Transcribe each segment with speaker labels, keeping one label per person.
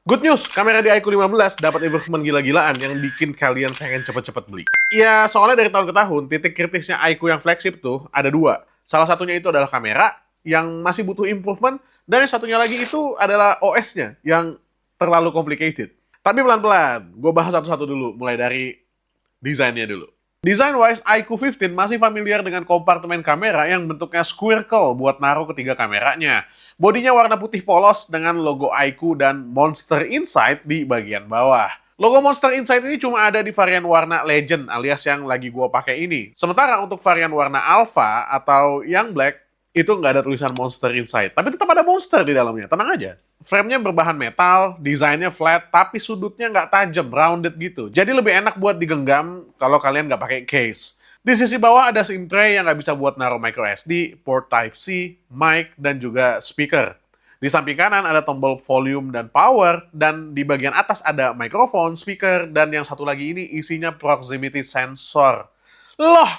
Speaker 1: Good news, kamera di iQOO 15 dapat improvement gila-gilaan yang bikin kalian pengen cepet-cepet beli. Ya, soalnya dari tahun ke tahun, titik kritisnya iQOO yang flagship tuh ada dua. Salah satunya itu adalah kamera, yang masih butuh improvement, dan yang satunya lagi itu adalah OS-nya, yang terlalu complicated. Tapi pelan-pelan, gue bahas satu-satu dulu, mulai dari desainnya dulu. Design-wise, iQOO 15 masih familiar dengan kompartemen kamera yang bentuknya squircle buat naruh ketiga kameranya. Bodinya warna putih polos dengan logo iQOO dan Monster Insight di bagian bawah. Logo Monster Insight ini cuma ada di varian warna Legend alias yang lagi gua pakai ini. Sementara untuk varian warna Alpha atau yang Black, itu nggak ada tulisan Monster Insight. Tapi tetap ada monster di dalamnya, tenang aja. Frame-nya berbahan metal, desainnya flat, tapi sudutnya nggak tajam, rounded gitu. Jadi lebih enak buat digenggam kalau kalian nggak pakai case. Di sisi bawah ada SIM tray yang nggak bisa buat naruh micro SD, port Type-C, mic, dan juga speaker. Di samping kanan ada tombol volume dan power, dan di bagian atas ada mikrofon, speaker, dan yang satu lagi ini isinya proximity sensor. Loh,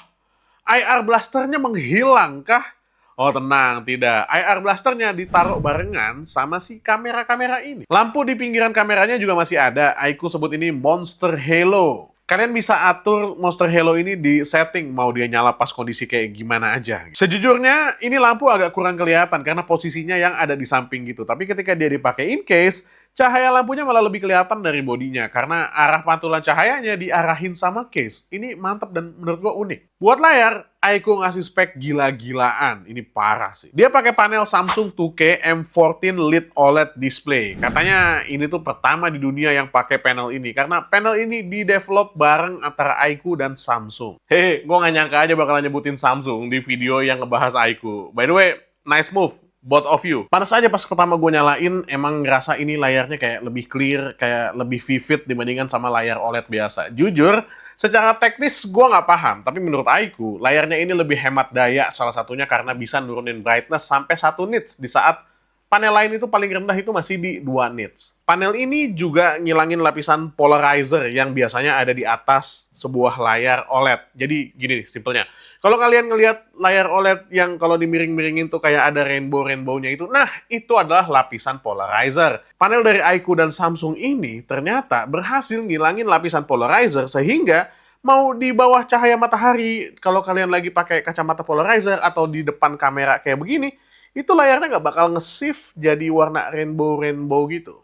Speaker 1: IR blasternya menghilang kah? Oh tenang, tidak. IR blasternya ditaruh barengan sama si kamera-kamera ini. Lampu di pinggiran kameranya juga masih ada. iQOO sebut ini Monster Halo. Kalian bisa atur Monster Halo ini di setting, mau dia nyala pas kondisi kayak gimana aja. Sejujurnya, ini lampu agak kurang kelihatan karena posisinya yang ada di samping gitu. Tapi ketika dia dipakai in case, cahaya lampunya malah lebih kelihatan dari bodinya karena arah pantulan cahayanya diarahin sama case. Ini mantap dan menurut gua unik. Buat layar, iQOO ngasih spek gila-gilaan. Ini parah sih. Dia pakai panel Samsung 2K M14 Lit OLED display. Katanya ini tuh pertama di dunia yang pakai panel ini karena panel ini di-develop bareng antara iQOO dan Samsung. Hehe, gua nggak nyangka aja bakalan nyebutin Samsung di video yang ngebahas iQOO. By the way, nice move. Both of you. Pantas aja pas pertama gue nyalain, emang ngerasa ini layarnya kayak lebih clear, kayak lebih vivid dibandingkan sama layar OLED biasa. Jujur, secara teknis gue nggak paham, tapi menurut iQOO, layarnya ini lebih hemat daya, salah satunya karena bisa nurunin brightness sampai 1 nits di saat panel lain itu paling rendah itu masih di 2 nits. Panel ini juga ngilangin lapisan polarizer yang biasanya ada di atas sebuah layar OLED. Jadi gini simpelnya. Kalau kalian ngelihat layar OLED yang kalau dimiring-miringin tuh kayak ada rainbow-rainbownya itu, nah itu adalah lapisan polarizer. Panel dari iQOO dan Samsung ini ternyata berhasil ngilangin lapisan polarizer sehingga mau di bawah cahaya matahari, kalau kalian lagi pakai kacamata polarizer atau di depan kamera kayak begini, itu layarnya nggak bakal nge-shift jadi warna rainbow-rainbow gitu.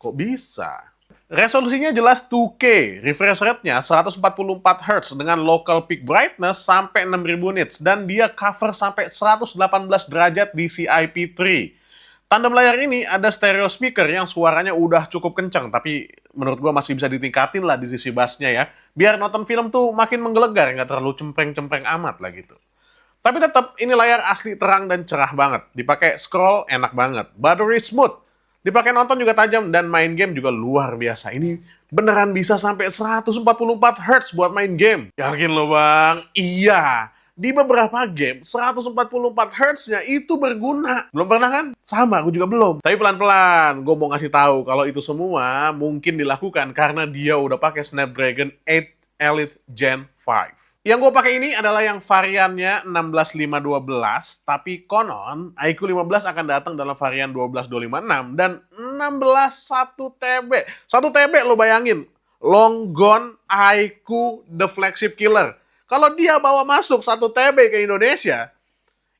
Speaker 1: Kok bisa? Resolusinya jelas 2K, refresh rate-nya 144 Hz dengan local peak brightness sampai 6000 nits dan dia cover sampai 118 derajat di CIP3. Tandem layar ini ada stereo speaker yang suaranya udah cukup kencang, tapi menurut gua masih bisa ditingkatin lah di sisi bassnya ya, biar nonton film tuh makin menggelegar, nggak terlalu cempreng-cempreng amat lah gitu. Tapi tetap ini layar asli terang dan cerah banget, dipakai scroll enak banget, buttery smooth. Dipakai nonton juga tajam dan main game juga luar biasa. Ini beneran bisa sampai 144 Hz buat main game. Yakin lo bang? Iya. Di beberapa game, 144 Hz-nya itu berguna. Belum pernah kan? Sama, aku juga belum. Tapi pelan-pelan, gue mau ngasih tahu kalau itu semua mungkin dilakukan karena dia udah pakai Snapdragon 8 Elite Gen 5. Yang gue pakai ini adalah yang variannya 16512, tapi konon iQOO 15 akan datang dalam varian 12256 dan 16 1 TB. 1 TB lo bayangin, long gone iQOO the flagship killer. Kalau dia bawa masuk 1 TB ke Indonesia,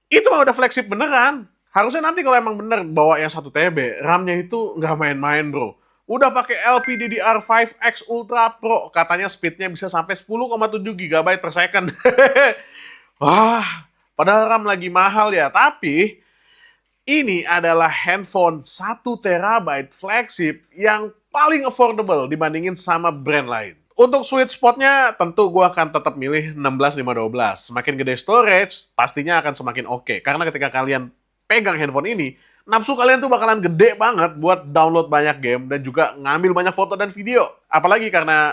Speaker 1: itu mah udah flagship beneran. Harusnya nanti kalau emang bener bawa yang 1 TB, RAM-nya itu nggak main-main bro. Udah pakai LPDDR5X Ultra Pro, katanya speednya bisa sampai 10,7 GB per second. Wah, padahal RAM lagi mahal ya. Tapi ini adalah handphone 1 TB flagship yang paling affordable dibandingin sama brand lain. Untuk sweet spotnya tentu gue akan tetap milih 16512. Semakin gede storage, pastinya akan semakin oke. Karena ketika kalian pegang handphone ini, nafsu kalian tuh bakalan gede banget buat download banyak game dan juga ngambil banyak foto dan video. Apalagi karena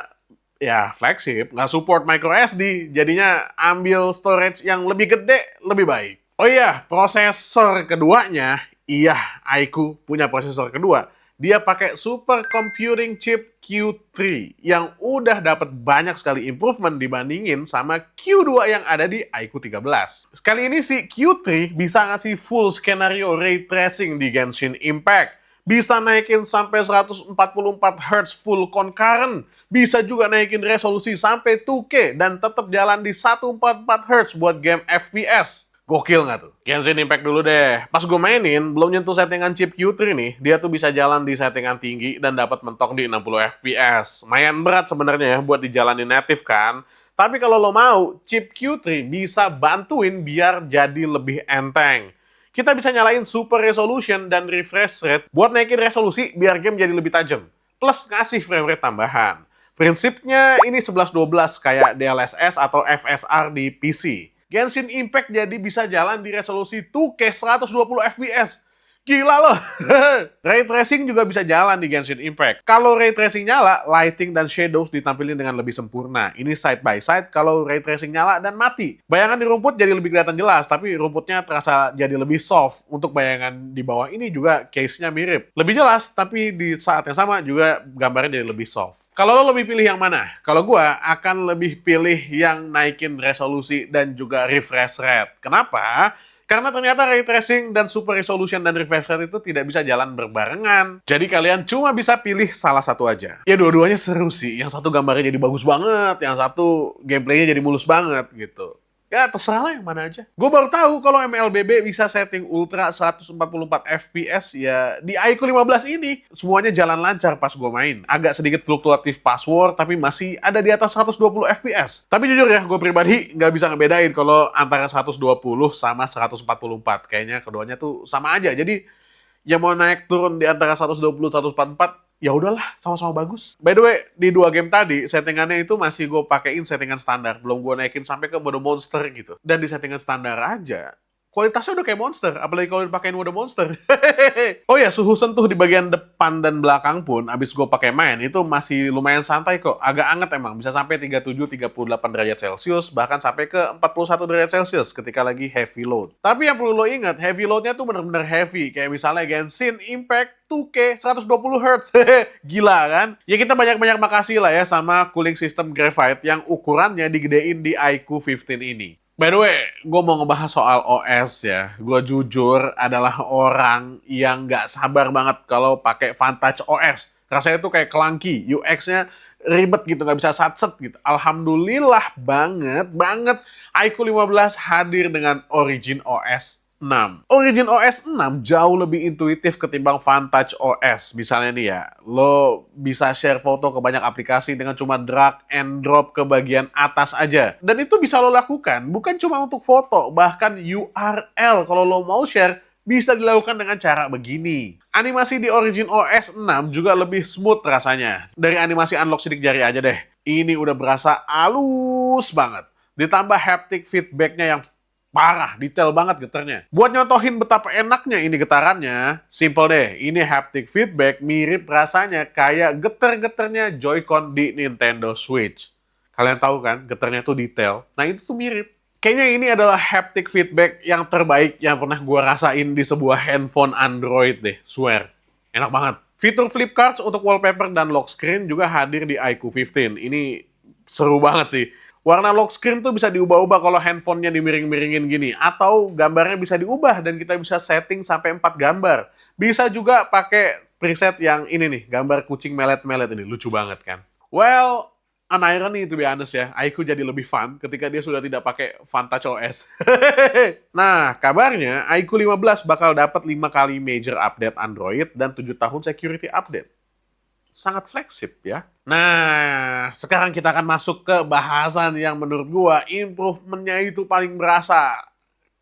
Speaker 1: ya flagship, nggak support micro SD, jadinya ambil storage yang lebih gede, lebih baik. Oh iya, prosesor keduanya, iya iQOO punya prosesor kedua. Dia pakai super computing chip Q3 yang udah dapat banyak sekali improvement dibandingin sama Q2 yang ada di iQOO 13. Sekali ini si Q3 bisa ngasih full skenario ray tracing di Genshin Impact, Bisa naikin sampai 144 Hz full concurrent. Bisa juga naikin resolusi sampai 2K dan tetap jalan di 144 Hz buat game FPS. Gokil nggak tuh? Genshin Impact dulu deh. Pas gue mainin, belum nyentuh settingan chip Q3 nih, dia tuh bisa jalan di settingan tinggi dan dapat mentok di 60 FPS. Lumayan berat sebenarnya ya buat dijalanin native kan. Tapi kalau lo mau, chip Q3 bisa bantuin biar jadi lebih enteng. Kita bisa nyalain super resolution dan refresh rate buat naikin resolusi biar game jadi lebih tajam. Plus ngasih frame rate tambahan. Prinsipnya ini 11-12 kayak DLSS atau FSR di PC. Genshin Impact jadi bisa jalan di resolusi 2K 120 FPS. Gila loh. Ray tracing juga bisa jalan di Genshin Impact. Kalau ray tracing nyala, lighting dan shadows ditampilin dengan lebih sempurna. Ini side by side kalau ray tracing nyala dan mati. Bayangan di rumput jadi lebih kelihatan jelas, tapi rumputnya terasa jadi lebih soft. Untuk bayangan di bawah ini juga case-nya mirip. Lebih jelas, tapi di saat yang sama juga gambarnya jadi lebih soft. Kalau lo lebih pilih yang mana? Kalau gua akan lebih pilih yang naikin resolusi dan juga refresh rate. Kenapa? Karena ternyata ray tracing dan super resolution dan refresh rate itu tidak bisa jalan berbarengan. Jadi kalian cuma bisa pilih salah satu aja. Ya dua-duanya seru sih. Yang satu gambarnya jadi bagus banget, yang satu gameplaynya jadi mulus banget gitu. Ya terserah lah yang mana aja. Gue baru tahu kalau MLBB bisa setting ultra 144 FPS ya di iQOO 15 ini. Semuanya jalan lancar pas gue main. Agak sedikit fluktuatif password tapi masih ada di atas 120 FPS. Tapi jujur ya, gue pribadi nggak bisa ngebedain kalau antara 120 sama 144. Kayaknya keduanya tuh sama aja. Jadi yang mau naik turun di antara 120 144 ya udahlah, sama-sama bagus. By the way, di dua game tadi, settingannya itu masih gue pakein settingan standar. Belum gue naikin sampai ke mode monster gitu. Dan di settingan standar aja, kualitasnya udah kayak monster. Apalagi kalau dipakein mode monster. Oh ya, suhu sentuh di bagian depan dan belakang pun, abis gue pakai main, itu masih lumayan santai kok. Agak anget emang, bisa sampai 37-38 derajat Celcius, bahkan sampai ke 41 derajat Celcius ketika lagi heavy load. Tapi yang perlu lo ingat, heavy loadnya tuh bener-bener heavy. Kayak misalnya Genshin Impact 2K 120 Hz. Gila kan? Ya kita banyak-banyak makasih lah ya sama cooling system Graphite yang ukurannya digedein di iQOO 15 ini. By the way, gue mau ngebahas soal OS ya. Gue jujur adalah orang yang nggak sabar banget kalau pakai Vantage OS. Rasanya tuh kayak clunky, UX-nya ribet gitu, nggak bisa satset gitu. Alhamdulillah banget iQOO 15 hadir dengan Origin OS 6. Origin OS 6 jauh lebih intuitif ketimbang Vantage OS. Misalnya nih ya, lo bisa share foto ke banyak aplikasi dengan cuma drag and drop ke bagian atas aja. Dan itu bisa lo lakukan, bukan cuma untuk foto, bahkan URL kalau lo mau share bisa dilakukan dengan cara begini. Animasi di Origin OS 6 juga lebih smooth rasanya. Dari animasi unlock sidik jari aja deh. Ini udah berasa halus banget. Ditambah haptic feedback-nya yang parah, detail banget getarnya. Buat nyontohin betapa enaknya ini getarannya, simple deh, ini haptic feedback mirip rasanya kayak getar-getarnya Joy-Con di Nintendo Switch. Kalian tahu kan, getarnya tuh detail. Nah itu tuh mirip. Kayaknya ini adalah haptic feedback yang terbaik yang pernah gua rasain di sebuah handphone Android deh, swear. Enak banget. Fitur flip cards untuk wallpaper dan lock screen juga hadir di iQOO 15. Ini seru banget sih. Warna lock screen tuh bisa diubah-ubah kalau handphonenya dimiring-miringin gini. Atau gambarnya bisa diubah dan kita bisa setting sampai 4 gambar. Bisa juga pakai preset yang ini nih, gambar kucing melet-melet ini. Lucu banget kan? Well, an irony to be honest ya. iQOO jadi lebih fun ketika dia sudah tidak pakai Vantage OS. Nah, kabarnya iQOO 15 bakal dapat 5 kali major update Android dan 7 tahun security update. Sangat fleksib ya. Nah, sekarang kita akan masuk ke bahasan yang menurut gua improvementnya itu paling berasa.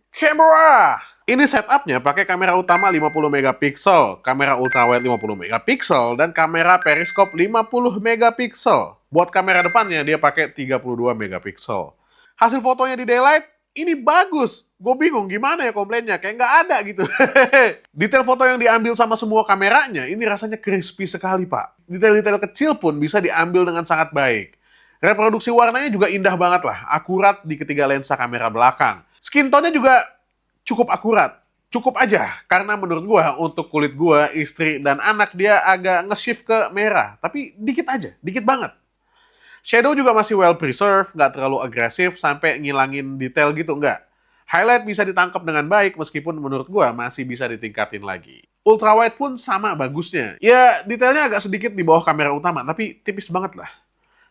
Speaker 1: Kamera! Ini setupnya pakai kamera utama 50 megapiksel, kamera ultrawide 50 megapiksel, dan kamera periskop 50 megapiksel. Buat kamera depannya dia pakai 32 megapiksel. Hasil fotonya di daylight ini bagus. Gue bingung gimana ya komplainnya, kayak nggak ada gitu. Detail foto yang diambil sama semua kameranya, ini rasanya crispy sekali pak. Detail-detail kecil pun bisa diambil dengan sangat baik. Reproduksi warnanya juga indah banget lah, akurat di ketiga lensa kamera belakang. Skin tone-nya juga cukup akurat. Cukup aja, karena menurut gue untuk kulit gue, istri, dan anak dia agak nge-shift ke merah. Tapi dikit aja, dikit banget. Shadow juga masih well preserved, nggak terlalu agresif sampai ngilangin detail gitu, nggak. Highlight bisa ditangkap dengan baik meskipun menurut gua masih bisa ditingkatin lagi. Ultrawide pun sama bagusnya. Ya, detailnya agak sedikit di bawah kamera utama, tapi tipis banget lah.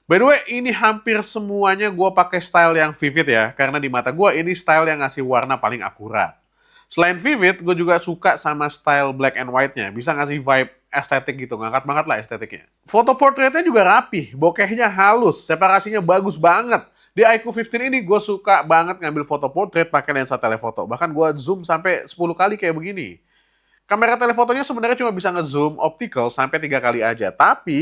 Speaker 1: By the way, ini hampir semuanya gue pakai style yang vivid ya, karena di mata gue ini style yang ngasih warna paling akurat. Selain vivid, gue juga suka sama style black and white-nya. Bisa ngasih vibe estetik gitu, ngangkat banget lah estetiknya. Foto portraitnya juga rapih, bokehnya halus, separasinya bagus banget. Di iQOO 15 ini gue suka banget ngambil foto portrait pakai lensa telefoto. Bahkan gue zoom sampai 10 kali kayak begini. Kamera telefotonya sebenarnya cuma bisa nge-zoom optical sampai 3 kali aja. Tapi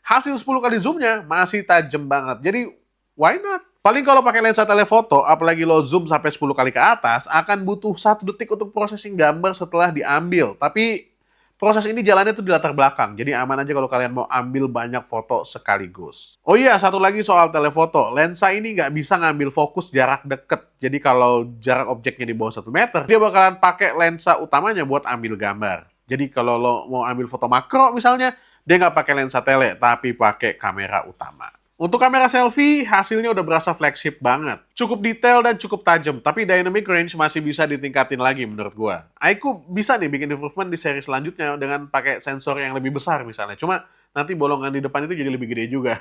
Speaker 1: hasil 10 kali zoomnya masih tajam banget. Jadi why not? Paling kalau pakai lensa telefoto, apalagi lo zoom sampai 10 kali ke atas, akan butuh 1 detik untuk processing gambar setelah diambil. Tapi proses ini jalannya tuh di latar belakang, jadi aman aja kalau kalian mau ambil banyak foto sekaligus. Oh iya, satu lagi soal telefoto. Lensa ini nggak bisa ngambil fokus jarak deket. Jadi kalau jarak objeknya di bawah 1 meter, dia bakalan pakai lensa utamanya buat ambil gambar. Jadi kalau lo mau ambil foto makro misalnya, dia nggak pakai lensa tele, tapi pakai kamera utama. Untuk kamera selfie, hasilnya udah berasa flagship banget. Cukup detail dan cukup tajam, tapi dynamic range masih bisa ditingkatin lagi menurut gua. iQOO bisa nih bikin improvement di seri selanjutnya dengan pakai sensor yang lebih besar misalnya. Cuma nanti bolongan di depan itu jadi lebih gede juga.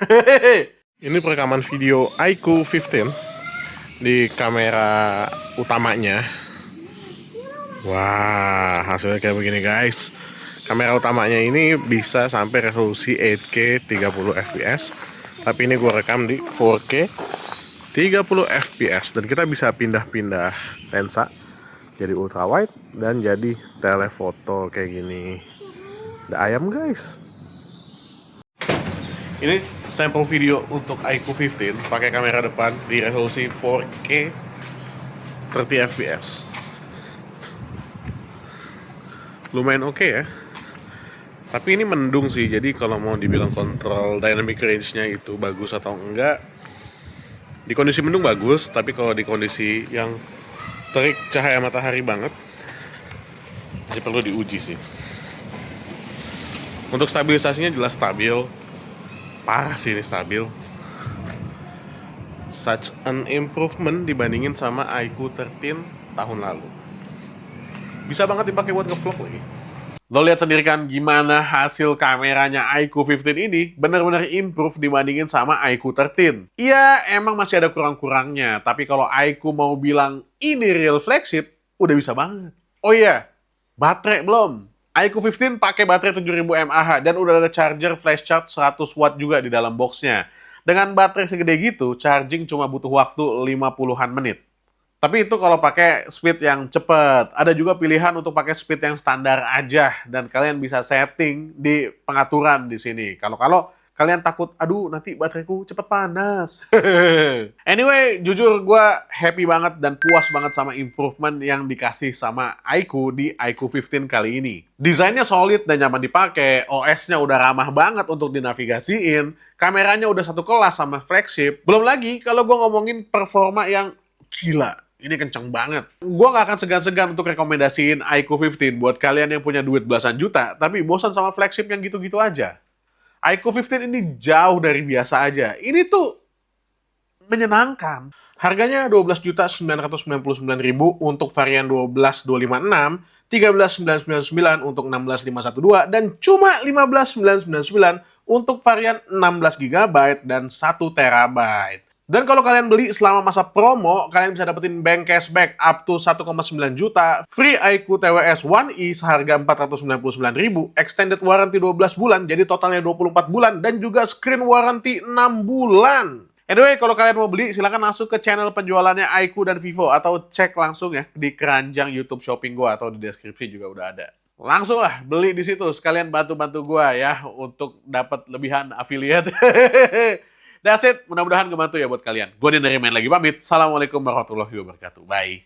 Speaker 1: Ini perekaman video iQOO 15 di kamera utamanya. Wah, hasilnya kayak begini guys. Kamera utamanya ini bisa sampai resolusi 8K 30 fps. Tapi ini gue rekam di 4K 30 fps. Dan kita bisa pindah-pindah lensa. Jadi ultrawide dan jadi telefoto kayak gini. Ada ayam guys. Ini sampel video untuk iQOO 15 pakai kamera depan di resolusi 4K 30 fps. Lumayan oke ya. Tapi ini mendung sih, jadi kalau mau dibilang kontrol dynamic range-nya itu bagus atau enggak, di kondisi mendung bagus, tapi kalau di kondisi yang terik cahaya matahari banget, masih perlu diuji sih. Untuk stabilisasinya jelas stabil, parah sih ini stabil. Such an improvement dibandingin sama iQOO 13 tahun lalu. Bisa banget dipakai buat nge-vlog lagi. Lo lihat sendiri kan gimana hasil kameranya iQOO 15 ini benar-benar improve dibandingin sama iQOO 13. Iya, emang masih ada kurang-kurangnya, tapi kalau iQOO mau bilang ini real flagship, udah bisa banget. Oh iya, baterai belum. iQOO 15 pakai baterai 7000 mAh dan udah ada charger flash charge 100 watt juga di dalam boxnya. Dengan baterai segede gitu, charging cuma butuh waktu 50-an menit. Tapi itu kalau pakai speed yang cepat. Ada juga pilihan untuk pakai speed yang standar aja. Dan kalian bisa setting di pengaturan di sini. Kalau kalian takut, aduh nanti bateraiku cepet panas. Anyway, jujur gue happy banget dan puas banget sama improvement yang dikasih sama iQOO di iQOO 15 kali ini. Desainnya solid dan nyaman dipakai, OS-nya udah ramah banget untuk dinavigasiin, kameranya udah satu kelas sama flagship. Belum lagi kalau gue ngomongin performa yang gila. Ini kenceng banget. Gue gak akan segan-segan untuk rekomendasiin iQOO 15 buat kalian yang punya duit belasan juta, tapi bosan sama flagship yang gitu-gitu aja. iQOO 15 ini jauh dari biasa aja. Ini tuh menyenangkan. Harganya 12.999.000 untuk varian 12256, 13.999 untuk 16512, dan cuma 15.999 untuk varian 16 GB dan 1 TB. Dan kalau kalian beli selama masa promo, kalian bisa dapetin bank cashback up to 1,9 juta, free iQOO TWS 1E seharga 499.000, extended warranty 12 bulan, jadi totalnya 24 bulan, dan juga screen warranty 6 bulan. Anyway, kalau kalian mau beli, silahkan masuk ke channel penjualannya iQOO dan Vivo, atau cek langsung ya di keranjang YouTube Shopping gua, atau di deskripsi juga udah ada. Langsung lah beli di situ, sekalian bantu-bantu gua ya untuk dapat lebihan affiliate. That's it, mudah-mudahan ngebantu ya buat kalian. Gue dari main lagi pamit. Assalamualaikum warahmatullahi wabarakatuh. Bye.